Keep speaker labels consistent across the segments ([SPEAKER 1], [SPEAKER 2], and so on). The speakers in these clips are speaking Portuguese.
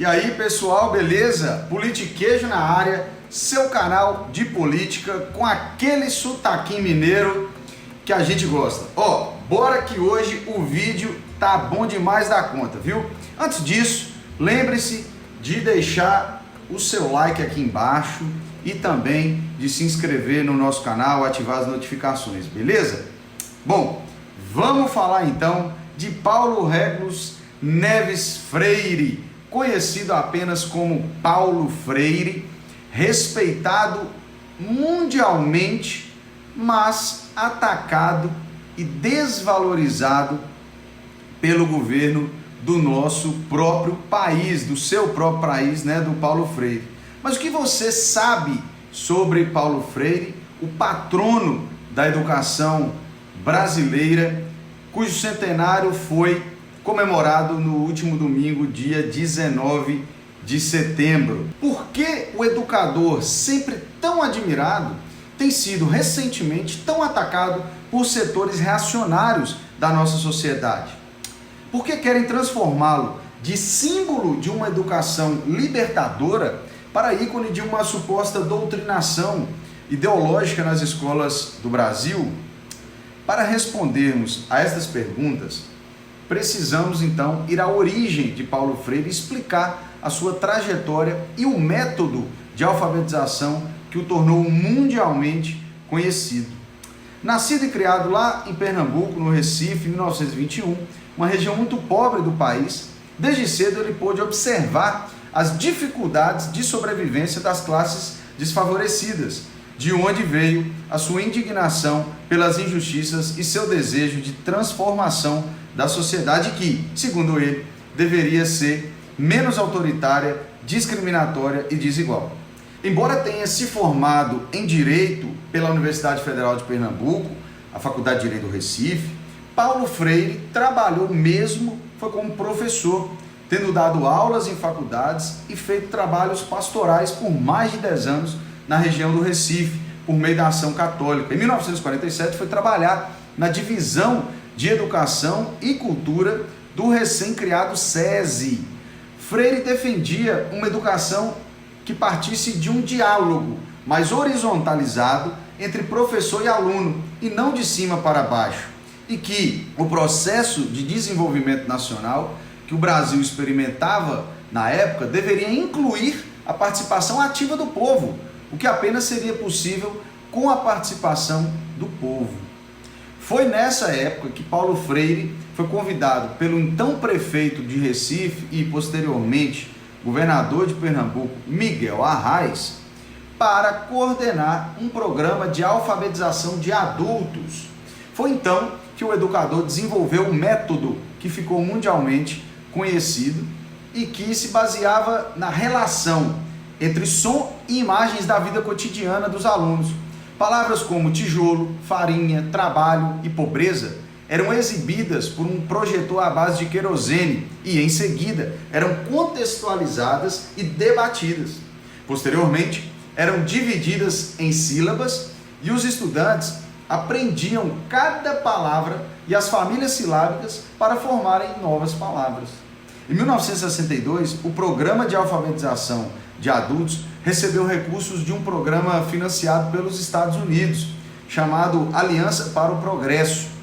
[SPEAKER 1] aí, pessoal, beleza? Politiquejo na área, seu canal de política com aquele sotaquinho mineiro que a gente gosta. Ó, bora que hoje o vídeo tá bom demais da conta, viu? Antes disso, lembre-se de deixar o seu like aqui embaixo e também de se inscrever no nosso canal, ativar as notificações, beleza? Bom, vamos falar então de Paulo Régulos Neves Freire, conhecido apenas como Paulo Freire, respeitado mundialmente, mas atacado e desvalorizado pelo governo do nosso próprio país, do seu próprio país, né, do Paulo Freire. Mas o que você sabe sobre Paulo Freire, o patrono da educação brasileira, cujo centenário foi comemorado no último domingo, dia 19 de setembro. Por que o educador, sempre tão admirado, tem sido recentemente tão atacado por setores reacionários da nossa sociedade? Por que querem transformá-lo de símbolo de uma educação libertadora para ícone de uma suposta doutrinação ideológica nas escolas do Brasil? Para respondermos a estas perguntas, precisamos então ir à origem de Paulo Freire e explicar a sua trajetória e o método de alfabetização que o tornou mundialmente conhecido. Nascido e criado lá em Pernambuco, no Recife, em 1921, uma região muito pobre do país, desde cedo ele pôde observar as dificuldades de sobrevivência das classes desfavorecidas, de onde veio a sua indignação pelas injustiças e seu desejo de transformação da sociedade que, segundo ele, deveria ser menos autoritária, discriminatória e desigual. Embora tenha se formado em Direito pela Universidade Federal de Pernambuco, a Faculdade de Direito do Recife, Paulo Freire trabalhou mesmo, foi como professor, tendo dado aulas em faculdades e feito trabalhos pastorais por mais de 10 anos na região do Recife, por meio da Ação Católica. Em 1947 foi trabalhar na divisão de Educação e Cultura do recém-criado SESI. Freire defendia uma educação que partisse de um diálogo mais horizontalizado entre professor e aluno, e não de cima para baixo, e que o processo de desenvolvimento nacional que o Brasil experimentava na época deveria incluir a participação ativa do povo, o que apenas seria possível com a participação do povo. Foi nessa época que Paulo Freire foi convidado pelo então prefeito de Recife e posteriormente governador de Pernambuco, Miguel Arraes, para coordenar um programa de alfabetização de adultos. Foi então que o educador desenvolveu um método que ficou mundialmente conhecido e que se baseava na relação entre som e imagens da vida cotidiana dos alunos. Palavras como tijolo, farinha, trabalho e pobreza eram exibidas por um projetor à base de querosene e, em seguida, eram contextualizadas e debatidas. Posteriormente, eram divididas em sílabas e os estudantes aprendiam cada palavra e as famílias silábicas para formarem novas palavras. Em 1962, o Programa de Alfabetização de Adultos recebeu recursos de um programa financiado pelos Estados Unidos, chamado Aliança para o Progresso,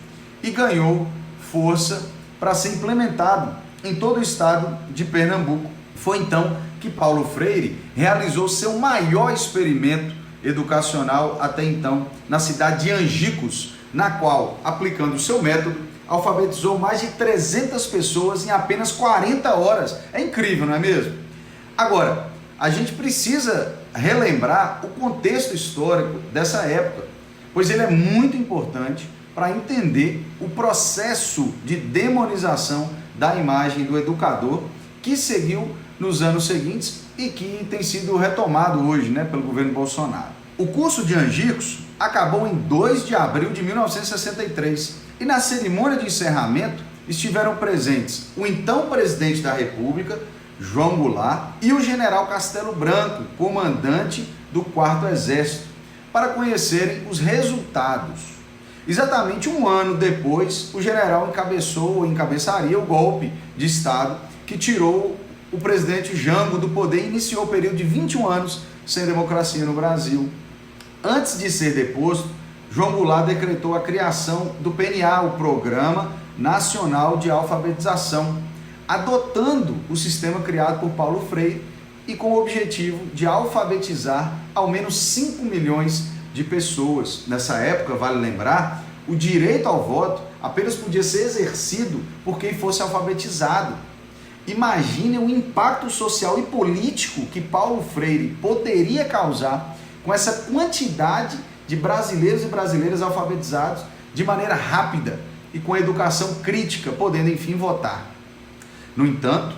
[SPEAKER 1] e ganhou força para ser implementado em todo o estado de Pernambuco. Foi então que Paulo Freire realizou seu maior experimento educacional até então, na cidade de Angicos, na qual, aplicando o seu método, alfabetizou mais de 300 pessoas em apenas 40 horas. É incrível, não é mesmo? Agora, a gente precisa relembrar o contexto histórico dessa época, pois ele é muito importante para entender o processo de demonização da imagem do educador que seguiu nos anos seguintes e que tem sido retomado hoje, né, pelo governo Bolsonaro. O curso de Angicos acabou em 2 de abril de 1963 e na cerimônia de encerramento estiveram presentes o então presidente da República, João Goulart, e o general Castelo Branco, comandante do 4º Exército, para conhecerem os resultados. Exatamente um ano depois, o general encabeçaria o golpe de Estado que tirou o presidente Jango do poder iniciou o período de 21 anos sem democracia no Brasil. Antes de ser deposto, João Goulart decretou a criação do PNA, o Programa Nacional de Alfabetização, adotando o sistema criado por Paulo Freire e com o objetivo de alfabetizar ao menos 5 milhões de pessoas. Nessa época, vale lembrar, o direito ao voto apenas podia ser exercido por quem fosse alfabetizado. Imaginem o impacto social e político que Paulo Freire poderia causar com essa quantidade de brasileiros e brasileiras alfabetizados de maneira rápida e com a educação crítica, podendo enfim votar. No entanto,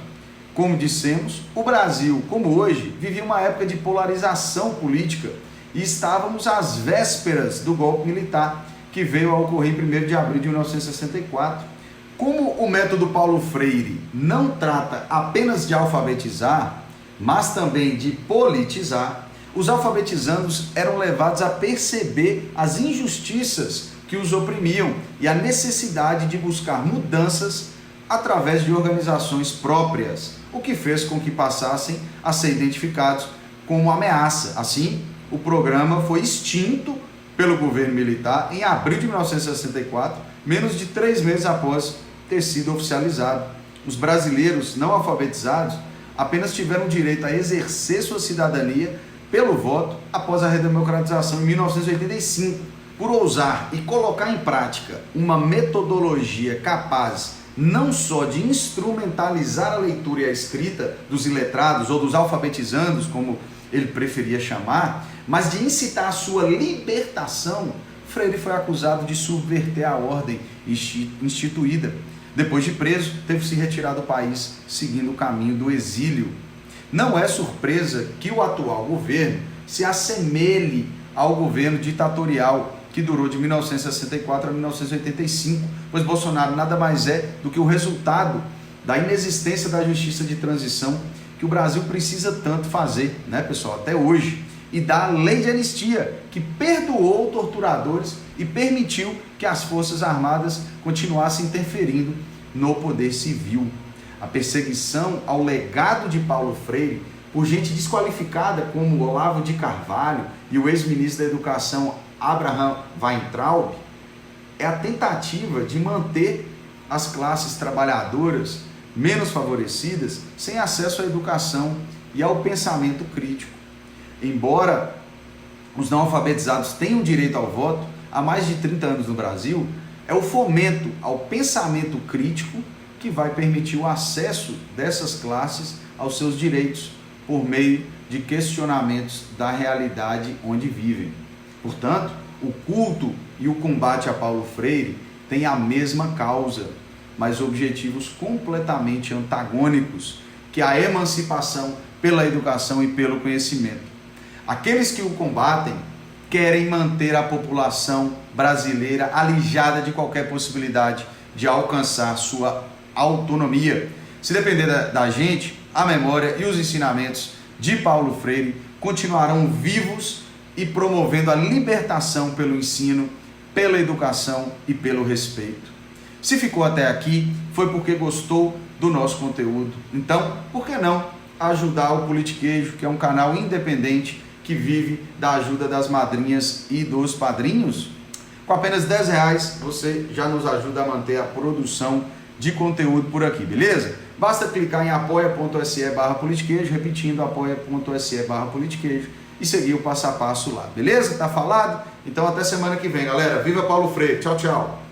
[SPEAKER 1] como dissemos, o Brasil, como hoje, vivia uma época de polarização política e estávamos às vésperas do golpe militar, que veio a ocorrer em 1º de abril de 1964. Como o método Paulo Freire não trata apenas de alfabetizar, mas também de politizar, os alfabetizandos eram levados a perceber as injustiças que os oprimiam e a necessidade de buscar mudanças através de organizações próprias, o que fez com que passassem a ser identificados como uma ameaça. Assim, o programa foi extinto pelo governo militar em abril de 1964, menos de 3 meses após ter sido oficializado. Os brasileiros não alfabetizados apenas tiveram direito a exercer sua cidadania pelo voto após a redemocratização em 1985, por ousar e colocar em prática uma metodologia capaz não só de instrumentalizar a leitura e a escrita dos iletrados ou dos alfabetizandos, como ele preferia chamar, mas de incitar a sua libertação. Freire foi acusado de subverter a ordem instituída. Depois de preso, teve que se retirar do país, seguindo o caminho do exílio. Não é surpresa que o atual governo se assemelhe ao governo ditatorial que durou de 1964 a 1985, pois Bolsonaro nada mais é do que o resultado da inexistência da justiça de transição que o Brasil precisa tanto fazer, né, pessoal, até hoje, e da lei de anistia, que perdoou torturadores e permitiu que as Forças Armadas continuassem interferindo no poder civil. A perseguição ao legado de Paulo Freire por gente desqualificada como Olavo de Carvalho e o ex-ministro da Educação Abraham Weintraub é a tentativa de manter as classes trabalhadoras menos favorecidas sem acesso à educação e ao pensamento crítico. Embora os não alfabetizados tenham direito ao voto há mais de 30 anos no Brasil, é o fomento ao pensamento crítico que vai permitir o acesso dessas classes aos seus direitos por meio de questionamentos da realidade onde vivem. Portanto, o culto e o combate a Paulo Freire têm a mesma causa, mas objetivos completamente antagônicos, que a emancipação pela educação e pelo conhecimento. Aqueles que o combatem querem manter a população brasileira alijada de qualquer possibilidade de alcançar sua autonomia. Se depender da gente, a memória e os ensinamentos de Paulo Freire continuarão vivos e promovendo a libertação pelo ensino, pela educação e pelo respeito. Se ficou até aqui, foi porque gostou do nosso conteúdo. Então, por que não ajudar o Politiquejo, que é um canal independente que vive da ajuda das madrinhas e dos padrinhos? Com apenas R$10 você já nos ajuda a manter a produção de conteúdo por aqui, beleza? Basta clicar em apoia.se/politiquejo, repetindo apoia.se/politiquejo e seguir o passo a passo lá, beleza? Tá falado? Então até semana que vem, galera. Viva Paulo Freire. Tchau, tchau.